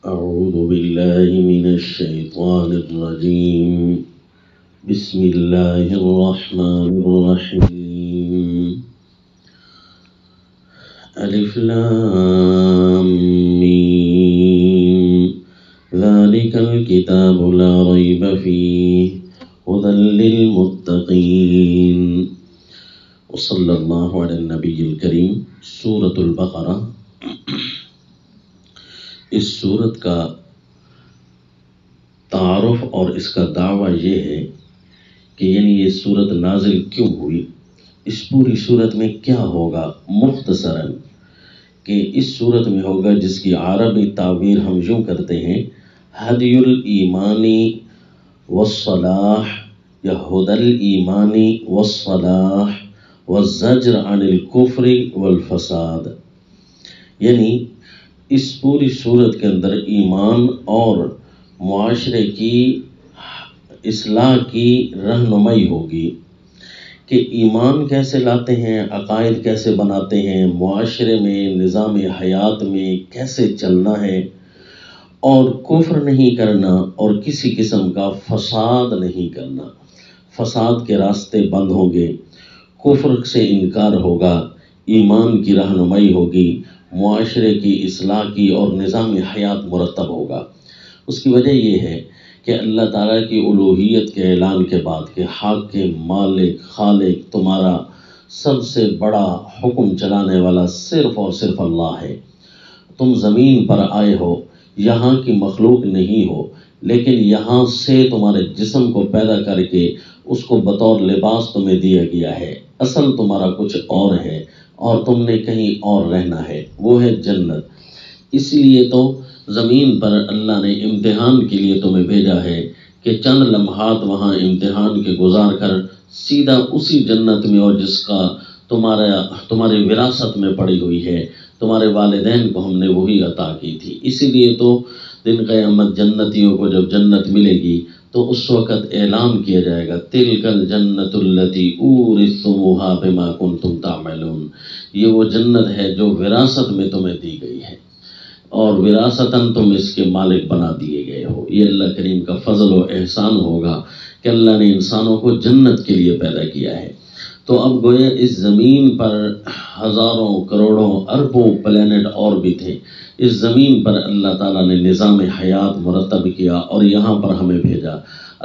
أعوذ بالله من الشيطان الرجيم. بسم الله الرحمن الرحيم. ألف لام ميم ذلك الكتاب لا ريب فيه هدى للمتقين. وصلى الله على النبي الكريم. سورة البقرہ. اس سورت کا تعارف اور اس کا دعویٰ یہ ہے کہ یعنی یہ سورت نازل کیوں ہوئی، اس پوری سورت میں کیا ہوگا. مختصراً کہ اس سورت میں ہوگا جس کی عربی تعبیر ہم یوں کرتے ہیں ہدی الایمانی والصلاح یا ہدی الایمانی والصلاح والزجر عن الکفر والفساد. یعنی اس پوری صورت کے اندر ایمان اور معاشرے کی اصلاح کی رہنمائی ہوگی کہ ایمان کیسے لاتے ہیں، عقائد کیسے بناتے ہیں، معاشرے میں نظام حیات میں کیسے چلنا ہے، اور کفر نہیں کرنا اور کسی قسم کا فساد نہیں کرنا. فساد کے راستے بند ہوں گے، کفر سے انکار ہوگا، ایمان کی رہنمائی ہوگی، معاشرے کی اصلاح کی اور نظام حیات مرتب ہوگا. اس کی وجہ یہ ہے کہ اللہ تعالیٰ کی الوہیت کے اعلان کے بعد کہ حاکم، مالک، خالق، تمہارا سب سے بڑا حکم چلانے والا صرف اور صرف اللہ ہے. تم زمین پر آئے ہو، یہاں کی مخلوق نہیں ہو، لیکن یہاں سے تمہارے جسم کو پیدا کر کے اس کو بطور لباس تمہیں دیا گیا ہے. اصل تمہارا کچھ اور ہے اور تم نے کہیں اور رہنا ہے، وہ ہے جنت. اس لیے تو زمین پر اللہ نے امتحان کے لیے تمہیں بھیجا ہے کہ چند لمحات وہاں امتحان کے گزار کر سیدھا اسی جنت میں، اور جس کا تمہاری وراثت میں پڑی ہوئی ہے، تمہارے والدین کو ہم نے وہی عطا کی تھی. اسی لیے تو دن قیامت جنتیوں کو جب جنت ملے گی تو اس وقت اعلان کیا جائے گا تلک الجنت التی اورثتموها بما کنتم تعملون. یہ وہ جنت ہے جو وراثت میں تمہیں دی گئی ہے اور وراثتاً تم اس کے مالک بنا دیے گئے ہو. یہ اللہ کریم کا فضل و احسان ہوگا کہ اللہ نے انسانوں کو جنت کے لیے پیدا کیا ہے. تو اب گویا اس زمین پر ہزاروں کروڑوں اربوں پلینٹ اور بھی تھے. اس زمین پر اللہ تعالیٰ نے نظام حیات مرتب کیا اور یہاں پر ہمیں بھیجا.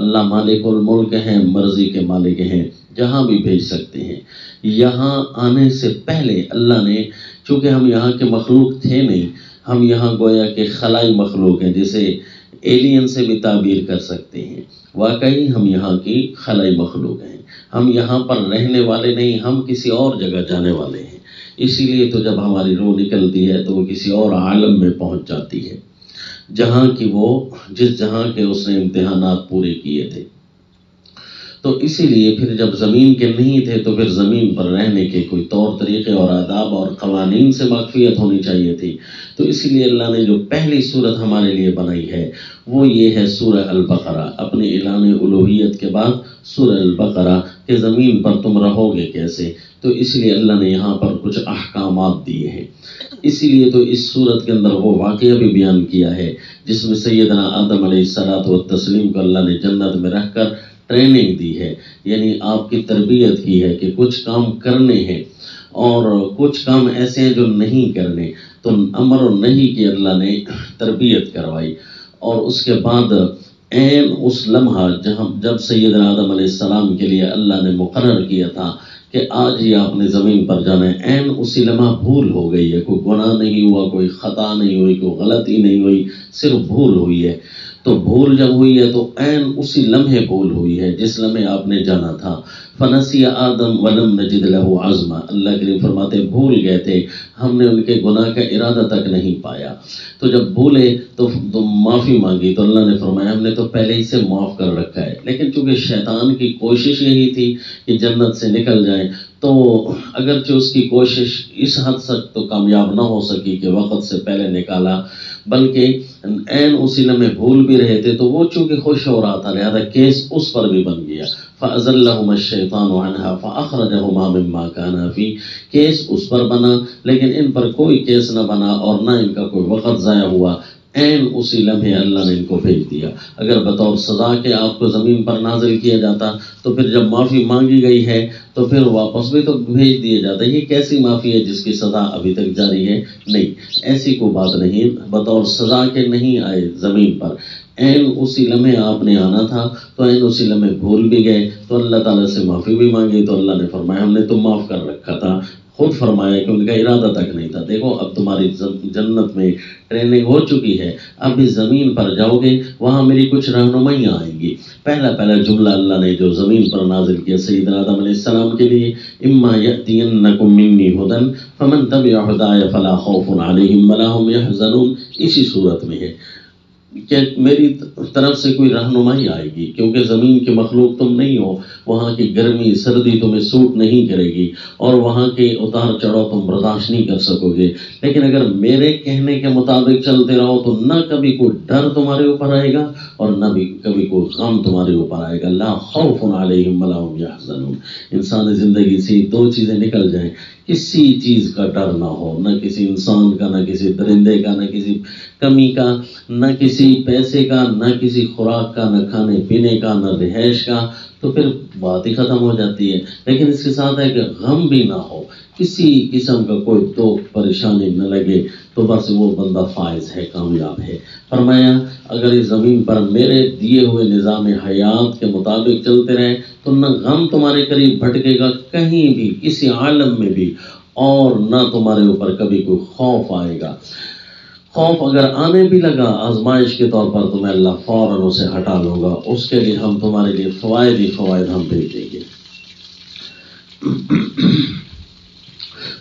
اللہ مالک الملک ہیں، مرضی کے مالک ہیں، جہاں بھی بھیج سکتے ہیں. یہاں آنے سے پہلے اللہ نے، چونکہ ہم یہاں کے مخلوق تھے نہیں، ہم یہاں گویا کہ خلائی مخلوق ہیں، جسے ایلین سے بھی تعبیر کر سکتے ہیں. واقعی ہم یہاں کی خلائی مخلوق ہیں، ہم یہاں پر رہنے والے نہیں، ہم کسی اور جگہ جانے والے ہیں. اسی لیے تو جب ہماری روح نکلتی ہے تو وہ کسی اور عالم میں پہنچ جاتی ہے جہاں کی وہ جس جہاں کے اس نے امتحانات پورے کیے تھے. تو اسی لیے پھر جب زمین کے نہیں تھے تو پھر زمین پر رہنے کے کوئی طور طریقے اور آداب اور قوانین سے واقفیت ہونی چاہیے تھی. تو اسی لیے اللہ نے جو پہلی صورت ہمارے لیے بنائی ہے وہ یہ ہے سورہ البقرہ. اپنے اعلان الوہیت کے بعد سورہ البقرہ کہ زمین پر تم رہو گے کیسے، تو اس لیے اللہ نے یہاں پر کچھ احکامات دیے ہیں. اسی لیے تو اس صورت کے اندر وہ واقعہ بھی بیان کیا ہے جس میں سیدنا آدم علیہ الصلوۃ والتسلیم کو اللہ نے جنت میں رکھ کر ٹریننگ دی ہے، یعنی آپ کی تربیت کی ہے کہ کچھ کام کرنے ہیں اور کچھ کام ایسے ہیں جو نہیں کرنے. تو امر و نہی کی اللہ نے تربیت کروائی. اور اس کے بعد عین اس لمحہ جب سیدنا آدم علیہ السلام کے لیے اللہ نے مقرر کیا تھا کہ آج ہی آپ نے زمین پر جانا ہے، عین اسی لمحہ بھول ہو گئی ہے. کوئی گناہ نہیں ہوا، کوئی خطا نہیں ہوئی، کوئی غلطی نہیں ہوئی، صرف بھول ہوئی ہے. تو بھول جب ہوئی ہے تو عین اسی لمحے بھول ہوئی ہے جس لمحے آپ نے جانا تھا. فنسی آدم ولم نجد له عزما. اللہ کریم فرماتے بھول گئے تھے، ہم نے ان کے گناہ کا ارادہ تک نہیں پایا. تو جب بھولے تو معافی مانگی تو اللہ نے فرمایا ہم نے تو پہلے ہی سے معاف کر رکھا ہے. لیکن چونکہ شیطان کی کوشش یہی تھی کہ جنت سے نکل جائیں، تو اگرچہ اس کی کوشش اس حد تک تو کامیاب نہ ہو سکی کہ وقت سے پہلے نکالا، بلکہ عین اسی لمحے بھول بھی رہے تھے تو وہ چونکہ خوش ہو رہا تھا لہذا کیس اس پر بھی بن گیا. فَأَزَلَّهُمَا الشَّيْطَانُ عَنْهَا فَأَخْرَجَهُمَا مِمَّا كَانَا فِيهِ. کیس اس پر بنا لیکن ان پر کوئی کیس نہ بنا اور نہ ان کا کوئی وقت ضائع ہوا. عین اسی لمحے اللہ نے ان کو بھیج دیا۔ اگر بطور سزا کے آپ کو زمین پر نازل کیا جاتا تو پھر جب معافی مانگی گئی ہے تو پھر واپس بھی تو بھیج دیا جاتا۔ یہ کیسی معافی ہے جس کی سزا ابھی تک جاری ہے؟ نہیں، ایسی کوئی بات نہیں، بطور سزا کے نہیں آئے زمین پر، عین اسی لمحے آپ نے آنا تھا تو عین اسی لمحے بھول بھی گئے تو اللہ تعالیٰ سے معافی بھی مانگی تو اللہ نے فرمایا ہم نے تو معاف کر رکھا تھا، خود فرمایا کہ ان کا ارادہ تک نہیں تھا۔ دیکھو اب تمہاری جنت میں ٹریننگ ہو چکی ہے، اب اس زمین پر جاؤ گے وہاں میری کچھ رہنمائیاں آئیں گی۔ پہلا جملہ اللہ نے جو زمین پر نازل کیا سیدنا آدم علیہ السلام کے لیے، اما یأتینکم منی ھدی فمن تبع ھدای فلا خوف علیہم ولا ھم یحزنون، اسی صورت میں ہے کہ میری طرف سے کوئی رہنمائی آئے گی، کیونکہ زمین کے مخلوق تم نہیں ہو، وہاں کی گرمی سردی تمہیں سوٹ نہیں کرے گی اور وہاں کے اتار چڑھاؤ تم برداشت نہیں کر سکو گے، لیکن اگر میرے کہنے کے مطابق چلتے رہو تو نہ کبھی کوئی ڈر تمہارے اوپر آئے گا اور نہ بھی کبھی کوئی غم تمہارے اوپر آئے گا۔ لا خوف علیہم ولا ھم یحزنون، انسانی زندگی سے دو چیزیں نکل جائیں، کسی چیز کا ڈر نہ ہو، نہ کسی انسان کا، نہ کسی درندے کا، نہ کسی کمی کا، نہ کسی پیسے کا، نہ کسی خوراک کا، نہ کھانے پینے کا، نہ رہائش کا، تو پھر بات ہی ختم ہو جاتی ہے۔ لیکن اس کے ساتھ ہے کہ غم بھی نہ ہو، کسی قسم کا کوئی دکھ پریشانی نہ لگے تو بس وہ بندہ فائز ہے، کامیاب ہے۔ فرمایا اگر اس زمین پر میرے دیے ہوئے نظام حیات کے مطابق چلتے رہے تو نہ غم تمہارے قریب بھٹکے گا کہیں بھی، کسی عالم میں بھی، اور نہ تمہارے اوپر کبھی کوئی خوف آئے گا۔ خوف اگر آنے بھی لگا آزمائش کے طور پر تو میں اللہ فوراً اسے ہٹا لوں گا، اس کے لیے ہم تمہارے لیے فوائد ہی فوائد ہم بھیج دیں گے۔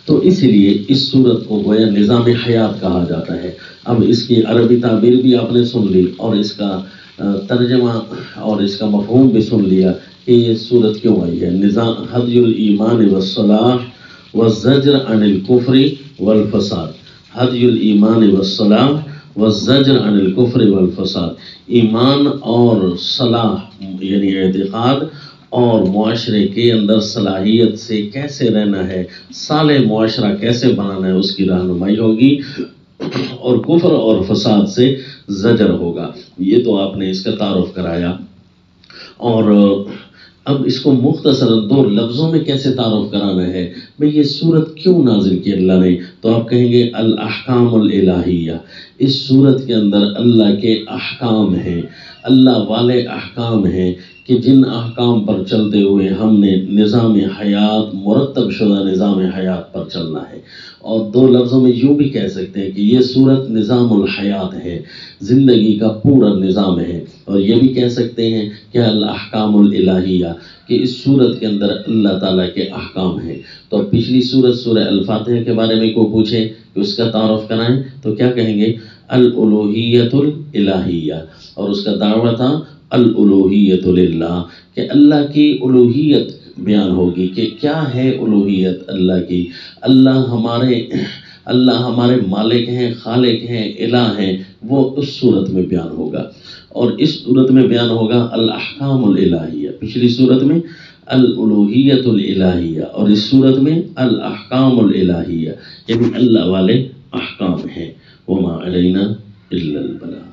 تو اسی لیے اس صورت کو گویا نظام حیات کہا جاتا ہے۔ اب اس کی عربی تعبیر بھی آپ نے سن لی اور اس کا ترجمہ اور اس کا مفہوم بھی سن لیا کہ یہ صورت کیوں آئی ہے۔ نظام ہدی الایمان والصلاح والزجر عن الکفر والفساد، ہدی الایمان والصلاح والزجر عن الکفر والفساد، ایمان اور صلاح یعنی اعتقاد اور معاشرے کے اندر صلاحیت سے کیسے رہنا ہے، صالح معاشرہ کیسے بنانا ہے، اس کی رہنمائی ہوگی، اور کفر اور فساد سے زجر ہوگا۔ یہ تو آپ نے اس کا تعارف کرایا، اور اب اس کو مختصراً دو لفظوں میں کیسے تعارف کرانا ہے، بھئی یہ صورت کیوں نازل کی اللہ نے، تو آپ کہیں گے الاحکام الالہیہ، اس صورت کے اندر اللہ کے احکام ہیں، اللہ والے احکام ہیں کہ جن احکام پر چلتے ہوئے ہم نے نظام حیات، مرتب شدہ نظام حیات پر چلنا ہے۔ اور دو لفظوں میں یوں بھی کہہ سکتے ہیں کہ یہ صورت نظام الحیات ہے، زندگی کا پورا نظام ہے، اور یہ بھی کہہ سکتے ہیں کہ الاحکام الالہیہ، کہ اس صورت کے اندر اللہ تعالیٰ کے احکام ہیں۔ تو پچھلی صورت سورہ الفاتحہ کے بارے میں کو پوچھے کہ اس کا تعارف کرائیں تو کیا کہیں گے؟ الالوہیت الالہیہ، اور اس کا دعویٰ تھا الالوہیت للہ، کہ اللہ کی الوہیت بیان ہوگی کہ کیا ہے الوہیت اللہ کی، اللہ ہمارے مالک ہیں، خالق ہیں، الہ ہیں، وہ اس صورت میں بیان ہوگا۔ اور اس صورت میں بیان ہوگا الاحکام الالہیہ، پچھلی صورت میں الالوہیت الالہیہ، اور اس صورت میں الاحکام الالہیہ، یعنی اللہ والے احکام ہیں۔ وما علینا الا البلاغ۔